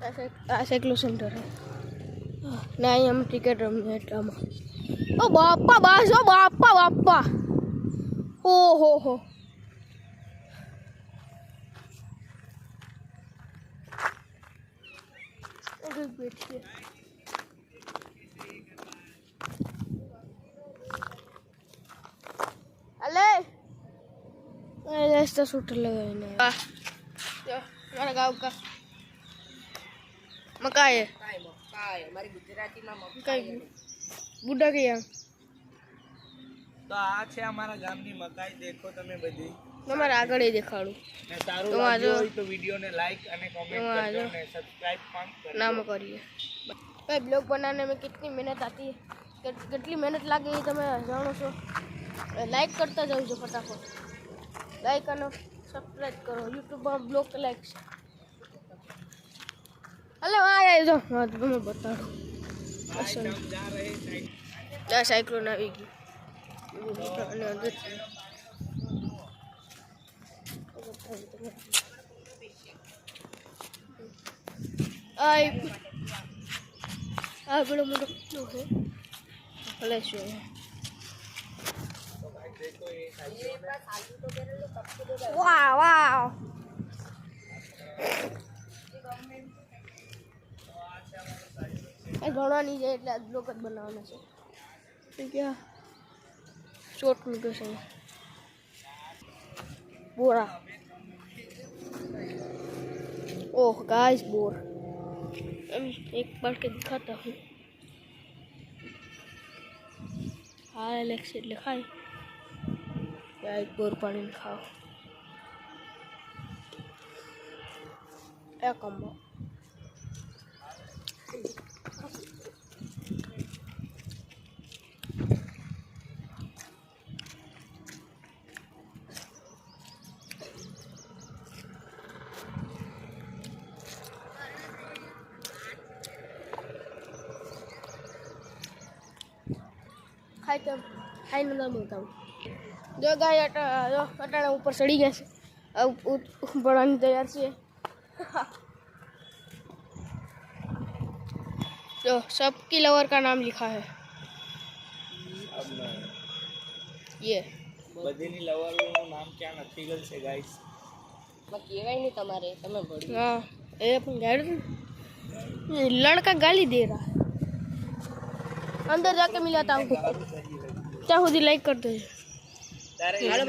આ સાયકલો સેન્ટર है ना ही हम टिकट रमे ड्रामा ओ बापा बस ओ बापा बापा ओ हो बैठिए अले ऐसा शूटर लगाए हमारा गाँव का मकाई है हमारी गुजराती में मकाई बूढ़ा के यहाँ તો આ છે અમારા ગામની મકાઈ દેખો તમે બધી તમારે આગળ એ દેખાડું ને સારું લાગ્યું હોય તો વિડિયોને લાઈક અને कमेंट करજો અને सब्सक्राइब પણ કરજો नाम करिए भाई ब्लॉग बनाने में कितनी मेहनत आती है कितनी मेहनत लागे ये તમે જાણો છો લાઈક કરતા જાવ ફટાફટ લાઈક અને સબસ્ક્રાઇબ કરો YouTube માં બ્લોગ લાઈક हेलो आ जाओ हां तो मैं बता रहा हूं हम जा रहे हैं साइक्लोन आएगी आई आ बड़ा मोटो है फ्लैश है वाह वाह घणा नहीं जाए એટલે બ્લોક જ બનાવવાનો છે ठीक है शॉर्ट वीडियो से बोरा ओह गाइस बोर एक बार के दिखाता हूँ हाँ एलेक्स लिखा है या एक बोर पानी खाओ या कम्बो खाई ना बोलता हूँ जो गाय अटाना ऊपर चढ़ी गया से अब बढ़ाने तैयार से जो सबकी लवर का नाम लिखा है ये બધીની લવરનું નામ ક્યાં નથી ગયું છે ગાઈસ मैं કહેવાય નહીં તમારે તમે ભળી हाँ ये अपन गाड़ी लड़का गाली दे रहा है अंदर जाके मिलाता हूँ क्या खुद ही लाइक कर दो તારે